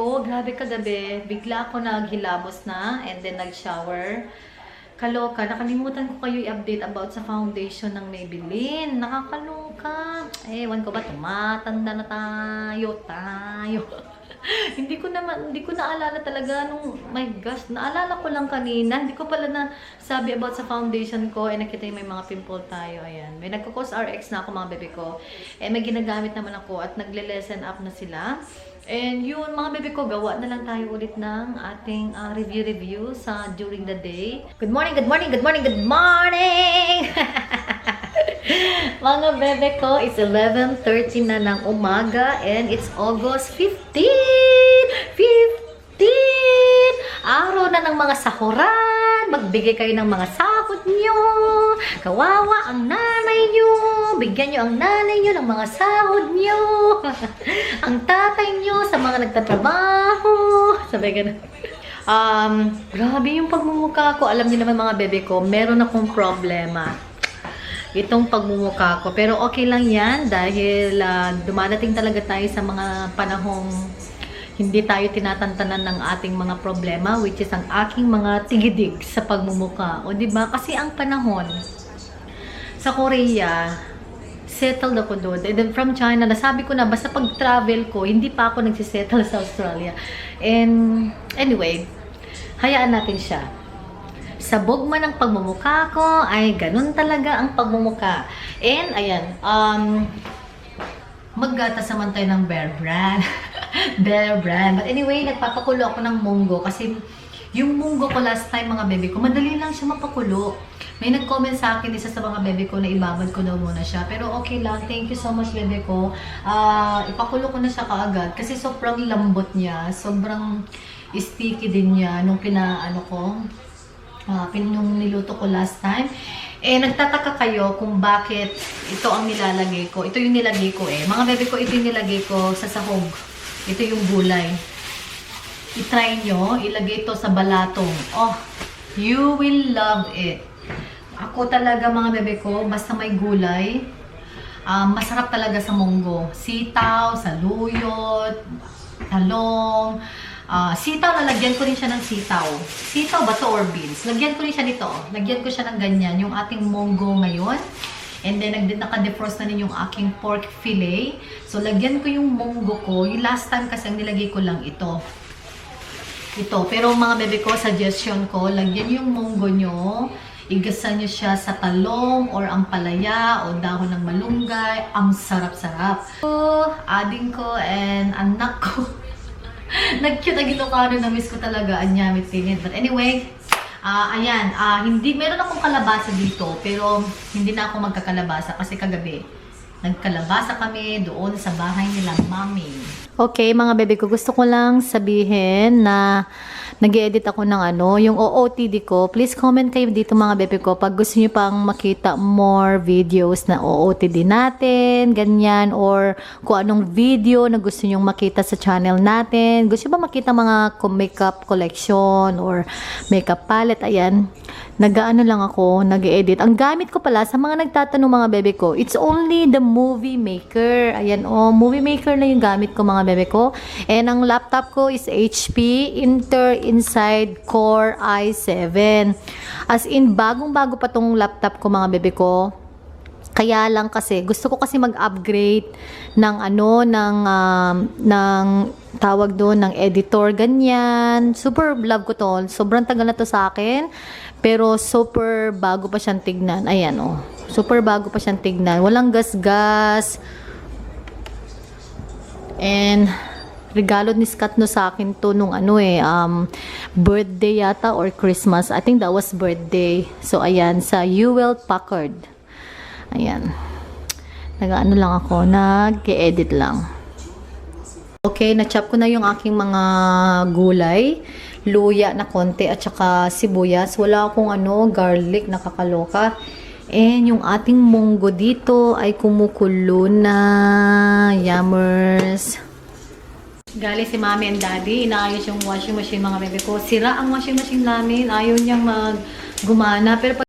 ko, grabe kagabi. Bigla ako naghilamos na and then nag-shower. Kaloka, nakalimutan ko kayo i-update about sa foundation ng Maybelline. Nakakaloka. Ewan ko ba, tumatanda na tayo. Hindi ko naalala talaga nung, my gosh, naalala ko lang kanina. Hindi ko pala na sabi about sa foundation ko. Nakita yung may mga pimple tayo. Ayan. May nagko-cos RX na ako mga bebe ko. May ginagamit naman ako at nagle-lessen up na sila. And yun, mga bebe ko, gawa na lang tayo ulit ng ating review sa during the day. Good morning, good morning, good morning, good morning! Mga bebe ko, it's 11:30 na ng umaga and it's August 15! 15! Araw na ng mga sahuran! Magbigay kayo ng mga sahod nyo! Kawawa ang nanay nyo! Bigyan nyo ang nanay nyo ng mga sahod nyo! Ang tatay nyo sa mga nagtatrabaho! Sabi ganun. Grabe yung pagmumukha ko. Alam niyo naman mga bebe ko, meron akong problema. Itong pagmumukha ko. Pero okay lang yan dahil dumadating talaga tayo sa mga panahong hindi tayo tinatantanan ng ating mga problema, which is ang aking mga tigidig sa pagmumukha. O diba? Kasi ang panahon sa Korea, settled ako doon. And then from China, nasabi ko na, basta pag-travel ko, hindi pa ako nagsisettle sa Australia. And anyway, hayaan natin siya. Sabog man ang pagmumukha ko, ay ganun talaga ang pagmumukha. And ayan, maggatas naman tayo ng Bear Brand. Bear Brand. But anyway, nagpapakulo ako ng munggo kasi yung munggo ko last time mga bebe ko, madali lang siya mapakulo. May nag-comment sa akin isa sa mga bebe ko na ibabad ko daw muna siya. Pero okay lang. Thank you so much bebe ko. Ipakulo ko na siya kaagad kasi sobrang lambot niya. Sobrang sticky din niya nung nung niluto ko last time. Nagtataka kayo kung bakit ito ang nilalagay ko. Ito yung nilagay ko Mga bebe ko, ito yung nilagay ko sa sahog. Ito yung gulay. I-try nyo, ilagay ito sa balatong. Oh, you will love it. Ako talaga mga bebe ko, basta may gulay, masarap talaga sa munggo. Sitaw, saluyot, talong, sitaw, lalagyan ko rin siya ng sitaw. Sitaw ba to or beans? Lagyan ko rin siya nito. Lagyan ko siya ng ganyan, yung ating munggo ngayon. And then, naka-defrost na rin yung aking pork fillet. So, lagyan ko yung munggo ko. Yung last time kasi ang nilagay ko lang ito. Pero mga bebe ko, suggestion ko, lagyan yung munggo nyo. Igasa nyo siya sa talong or ampalaya o dahon ng malunggay. Ang sarap-sarap. So, ading ko and anak ko. Nag-cute na Ilocano, na-miss ko talaga ang yamit pinit. But anyway, ayan, meron akong kalabasa dito, pero hindi na ako magkakalabasa kasi kagabi, nagkalabasa kami doon sa bahay nila, mami. Okay, mga bebe ko, gusto ko lang sabihin na nag-edit ako ng yung OOTD ko. Please comment kayo dito mga bebe ko pag gusto niyo pang makita more videos na OOTD natin, ganyan, or kung anong video na gusto niyo makita sa channel natin. Gusto niyo ba makita mga makeup collection or makeup palette? Ayan, lang ako, nag-edit. Ang gamit ko pala, sa mga nagtatanong mga bebe ko, it's only the Movie Maker. Ayan, Movie Maker na yung gamit ko mga bebe ko. And ang laptop ko is HP Inside Core i7. As in, bagong-bago pa tong laptop ko mga bebe ko. Kaya lang kasi, gusto ko kasi mag-upgrade ng ng tawag doon, ng editor, ganyan. Super love ko to. Sobrang tagal na to sa akin. Pero super bago pa siyang tignan. Ayan, super bago pa siyang tignan. Walang gas-gas. And regalo ni Scott no sa akin to nung birthday yata or Christmas. I think that was birthday. So ayan, sa Hewlett Packard. Ayan. Lang ako, nag-edit lang. Okay, na-chop ko na yung aking mga gulay. Luya na konti at saka sibuyas. Wala akong garlic, nakakaloka. And yung ating munggo dito ay kumukulo na. Yummers. Galing si mami and daddy. Inaayos yung washing machine mga bebe ko. Sira ang washing machine namin. Ayaw niyang gumana. Pero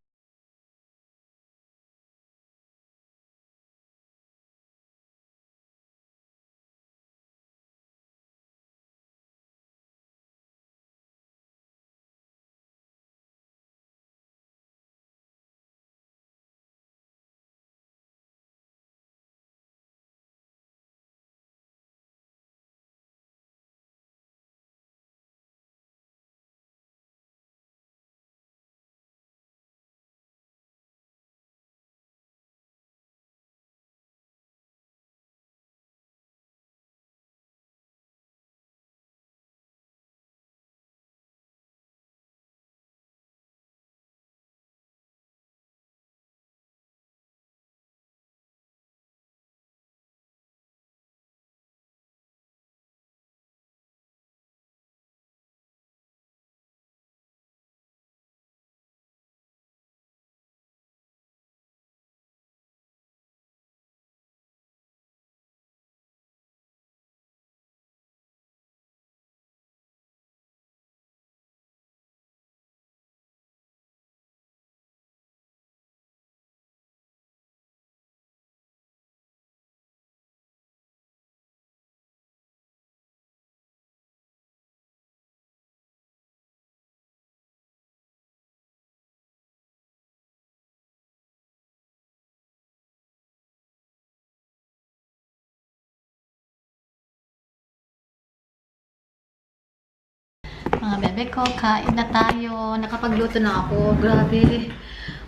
Mga bebe ko, kain na tayo. Nakapagluto na ako. Grabe.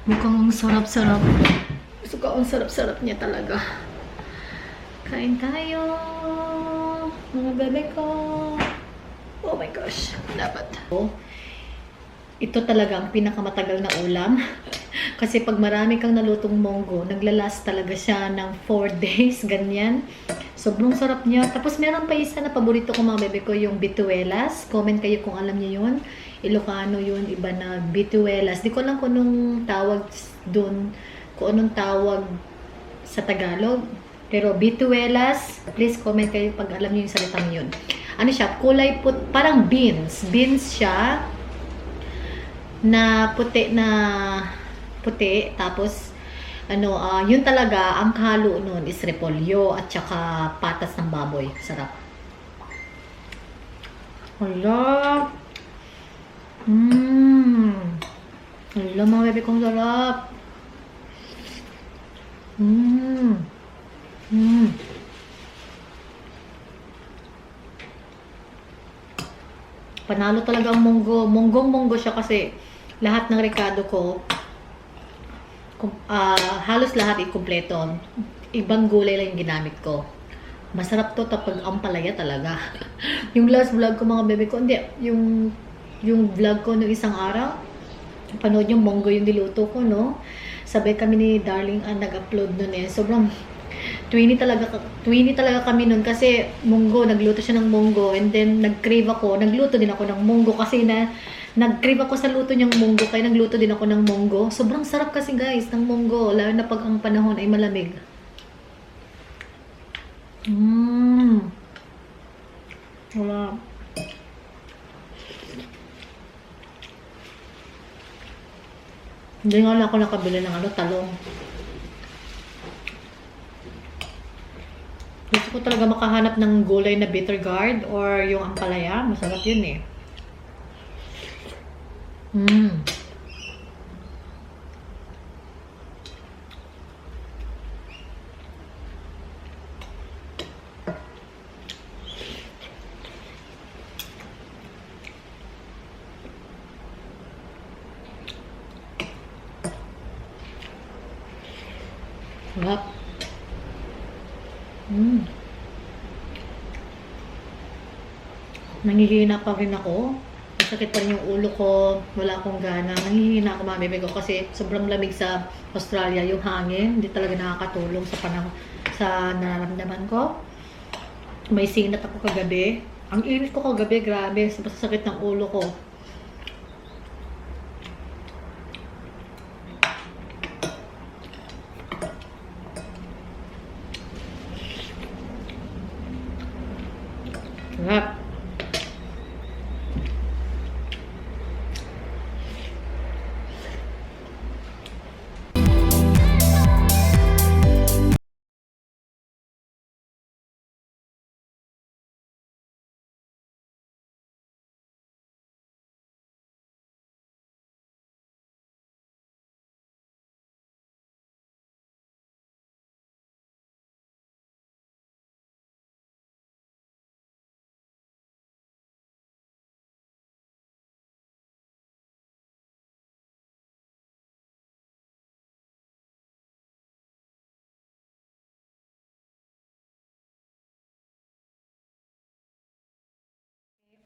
Mukhang ang sarap-sarap. Gusto ko ang sarap-sarap niya talaga. Kain tayo. Mga bebe ko. Oh my gosh. Dapat. Ito talaga ang pinakamatagal na ulam. Kasi pag marami kang nalutong monggo, naglalas talaga siya ng 4 days. Ganyan. Sobrang sarap niya. Tapos meron pa isa na paborito ko mga bebe ko, yung bituelas. Comment kayo kung alam niyo yun. Ilocano yun, iba na bituelas. Di ko lang kung anong tawag dun, kung anong tawag sa Tagalog. Pero bituelas, please comment kayo pag alam niyo yung salitang yun. Ano siya? Kulay parang beans. Beans siya na puti tapos ano, yun talaga, ang halo nun is repolyo at saka patas ng baboy. Sarap. Hala. Hala, mga bebe kong sarap. Panalo talaga ang munggo. Munggong-munggo siya kasi lahat ng rekado ko, halos lahat i-kompleto. Ibang gulay lang yung ginamit ko. Masarap to tapos ampalaya talaga. Yung last vlog ko mga bebe ko, hindi, yung vlog ko ng isang araw, panood yung munggo yung niluto ko, no? Sabay kami ni Darling nag-upload nun eh. Sobrang twinny talaga kami nun kasi munggo, nagluto siya ng munggo and then nag-crave ako, nagluto din ako ng munggo kasi nag-crave ako sa luto niyang munggo kaya nagluto din ako ng munggo. Sobrang sarap kasi guys ng munggo, lalo na pag ang panahon ay malamig. Wala. Hindi nga lang ako nakabili ng talong. Gusto ko talaga makahanap ng gulay na bitter gourd or yung ampalaya. Masarap yun eh. Sarap. Nangihina pa rin ako. Masakit pa rin yung ulo ko. Wala akong gana. Nangihina ako mga bebe ko kasi sobrang lamig sa Australia. Yung hangin, hindi talaga nakakatulong sa nararamdaman ko. May sinat ako kagabi. Ang init ko kagabi, grabe. Sa sakit ng ulo ko. Sarap.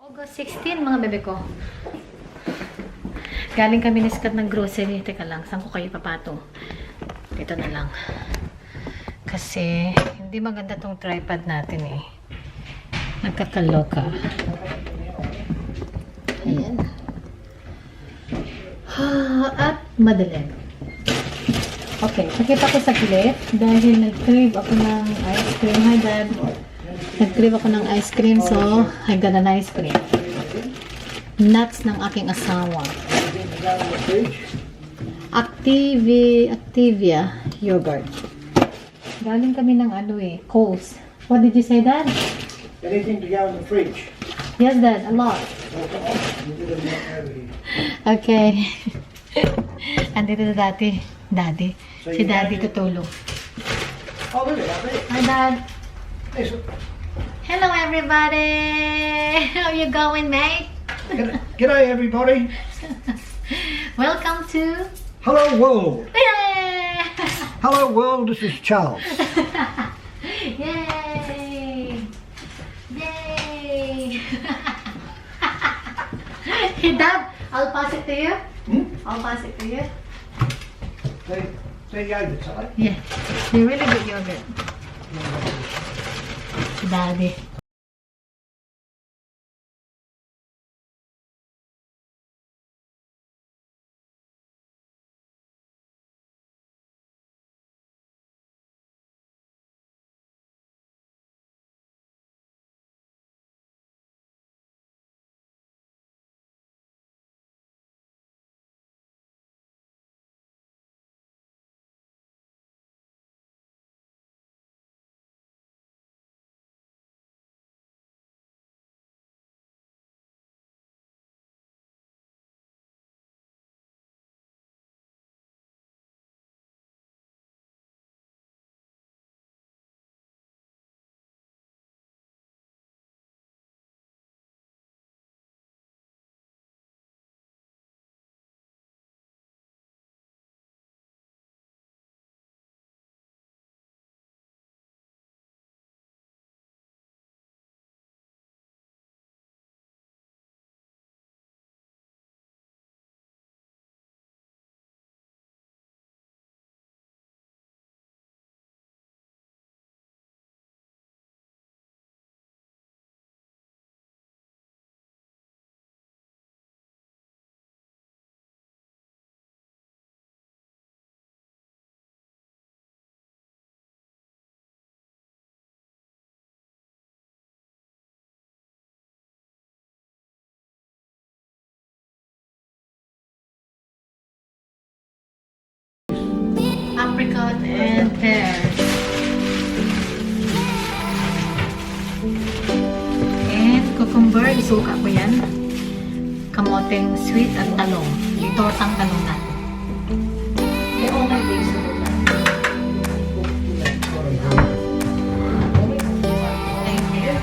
August 16, mga bebe ko. Galing kami ni Scott ng grocery. Teka lang, saan ko kayo papato? Dito na lang. Kasi, hindi maganda tong tripod natin eh. Nagkakaloka. Ayan. At madaling. Okay, pakita ko sa kilit. Dahil nag-crave ako ng ice cream. Hi, Dad. Nag-crave ako ng ice cream, so I got an ice cream. Nuts ng aking asawa. Activia yogurt. Galing kami ng Coles. What did you say, Dad? Anything to go in the fridge? Yes, Dad, a lot. Okay. Andito na Daddy. So Si Daddy tutulog. Oh, look at that. Hi, Dad. Listen. Hello, everybody. How you going, mate? G'day everybody. Welcome to... Hello world. Yay! Hello world, this is Charles. Yay! Yay! Dad, I'll pass it to you. I'll pass it to you. The yogurt, are they? Yeah, they're really good yogurt. Daddy. Apricot and pears. And cucumber, isuka ko yan. Kamoteng sweet at talong. Tortang talong natin. May all my days to do that. Thank you.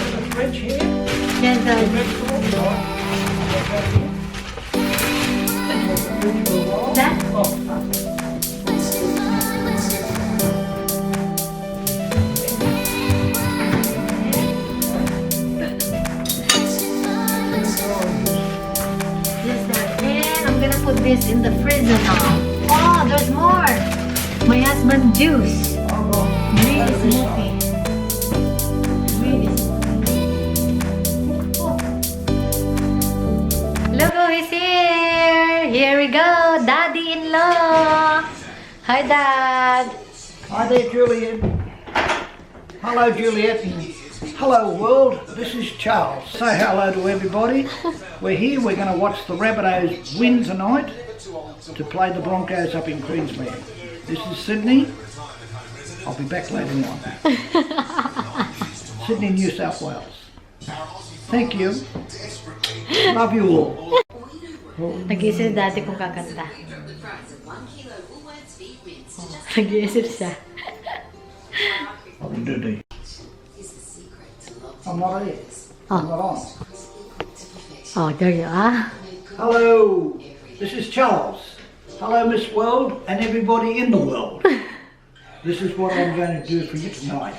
The fridge here. Yan, The Dad. vegetables. Dad? Yes, Dad. And I'm gonna put this in the freezer now. Oh, there's more. My husband juice. Green smoothie. Green smoothie. Look who is here. Here we go. Daddy-in-law. Hi, Dad. Hi there, Juliet. Hello, Juliet. Hello, world. This is Charles. Say hello to everybody. We're here. We're going to watch the Rabbitohs win tonight to play the Broncos up in Queensland. This is Sydney. I'll be back later on. Sydney, New South Wales. Thank you. Love you all. Nag-iisip dati kung kakanta. Nag-iisip siya. I'm Duddy. I'm not here. I'm not on. Oh, there you are. Hello, this is Charles. Hello, Miss World and everybody in the world. This is what I'm going to do for you tonight.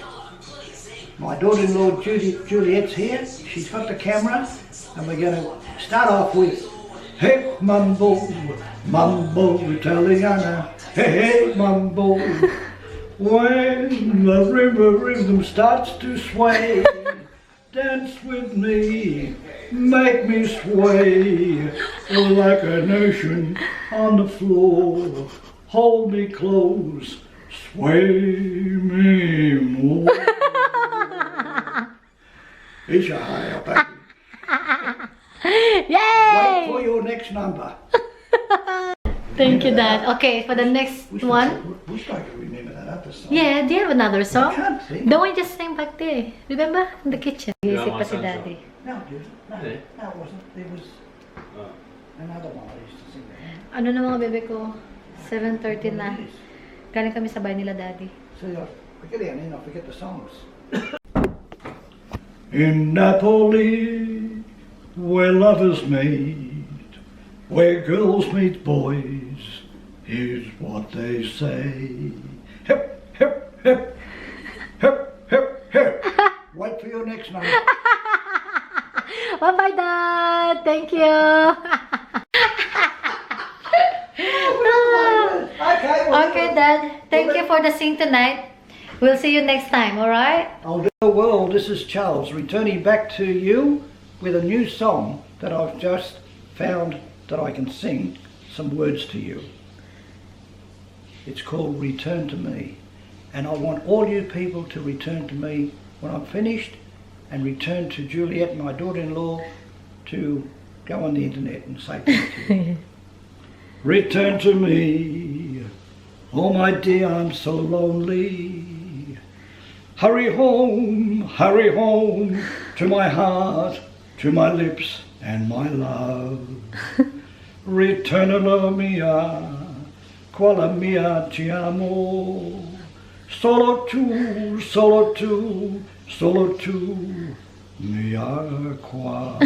My daughter-in-law Juliet's here. She's got the camera, and we're going to start off with Hey Mambo, Mambo Italiana. Hey, hey Mambo. When the river rhythm starts to sway, dance with me, make me sway like an ocean on the floor. Hold me close, sway me more. Here's your high up, baby. Wait for Yay! your next number. Thank you, Dad. Okay, for the next one. We're supposed to remember that other song. Yeah, do you have another song? I can't sing. The one you just sang back there. Remember? In the kitchen. Nag-iisip pa si Daddy. No, it isn't. No, Really? no, it wasn't. There was another one I used to sing. Ano na mga bebe ko? 7:30 na. Galing kami sa bahay nila, Daddy. See, I forget our name, I forget the songs. In Napoli, where lovers meet, where girls meet boys, here's what they say. Hip, hip, hip, hip, hip, hip. Wait for your next number. Bye-bye, Dad! Thank you! Okay, Dad. Thank you for the sing tonight. We'll see you next time, alright? I'll do the world. This is Charles returning back to you with a new song that I've just found that I can sing some words to you. It's called Return to Me. And I want all you people to return to me when I'm finished, and return to Juliet, my daughter-in-law, to go on the internet and say thank you. Return to me, oh my dear, I'm so lonely. Hurry home to my heart, to my lips and my love. Ritornalo mia, quale mia ti amo. Solo tu, solo tu, solo tu, mia qua.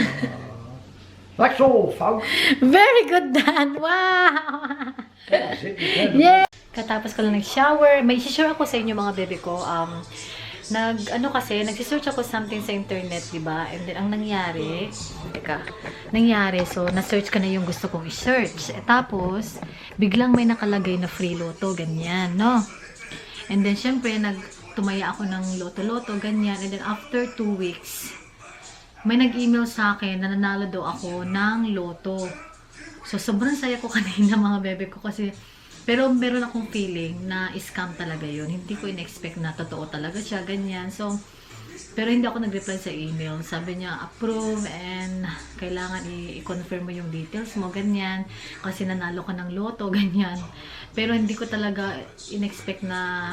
That's all, folks. Very good, Dad! Wow! That's it. Return to Yeah! Katapos ko lang nag-shower. May isi-share ako sa inyo mga bebe ko. Nagsisearch ako something sa internet, di ba? And then, ang nangyari, so, na-search ka na yung gusto kong i-search. Tapos, biglang may nakalagay na free loto, ganyan, no? And then, syempre, tumaya ako ng loto-loto, ganyan. And then, after 2 weeks, may nag-email sa akin na nanalo daw ako ng loto. So, sobrang saya ko kanina mga bebe ko kasi, pero meron akong feeling na scam talaga yun. Hindi ko in-expect na totoo talaga siya, ganyan. So, pero hindi ako nag-reply sa email. Sabi niya, approve and kailangan i-confirm mo yung details mo, ganyan. Kasi nanalo ka ng loto, ganyan. Pero hindi ko talaga in-expect na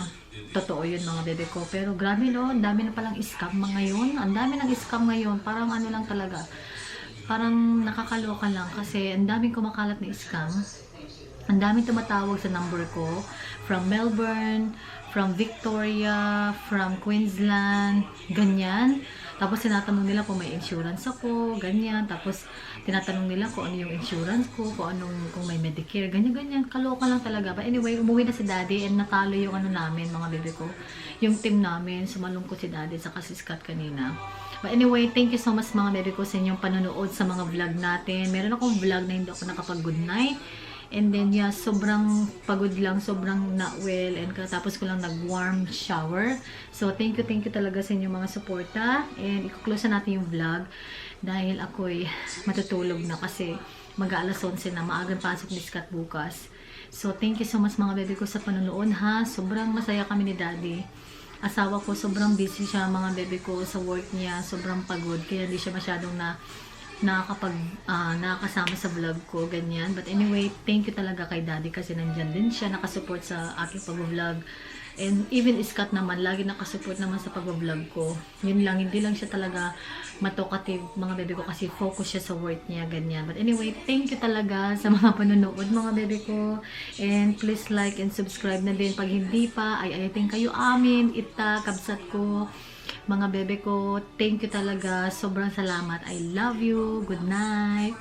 totoo yun mga bebe ko. Pero grabe no, ang dami na palang scam ngayon. Ang dami ng scam ngayon. Parang ano lang talaga. Parang nakakaloka lang kasi ang daming kumakalat na scam. Ang daming tumatawag sa number ko from Melbourne, from Victoria, from Queensland, ganyan. Tapos tinatanong nila kung may insurance ako, ganyan. Tapos tinatanong nila kung ano yung insurance ko, kung may Medicare, ganyan. Kaloka lang talaga. But anyway, umuwi na si Daddy and natalo yung ano namin, mga bebe ko. Yung team namin, sumalungkot si Daddy sa si Scott kanina. But anyway, thank you so much mga bebe ko sa inyong panonood sa mga vlog natin. Meron akong vlog na hindi ako nakapag-good night. And then, yeah, sobrang pagod lang, sobrang not well, and katapos ko lang nag-warm shower. So, thank you talaga sa inyong mga suporta. And, i-close na natin yung vlog dahil ako'y matutulog na kasi mag-aalas 11 na, maagang pasok ni Scott bukas. So, thank you so much mga bebe ko sa panonood ha. Sobrang masaya kami ni Daddy. Asawa ko, sobrang busy siya mga bebe ko sa work niya, sobrang pagod, kaya hindi siya masyadong nakakasama sa vlog ko, ganyan. But anyway, thank you talaga kay Daddy kasi nandyan din siya, nakasupport sa aking pag-vlog. And even Scott naman, lagi nakasupport naman sa pag-vlog ko. Yun lang, hindi lang siya talaga matokative mga bebe ko kasi focus siya sa work niya, ganyan. But anyway, thank you talaga sa mga panonood mga bebe ko. And please like and subscribe na din. Pag hindi pa, ay ayating kayo amin, kabsat ko. Mga bebe ko, thank you talaga. Sobrang salamat. I love you. Good night.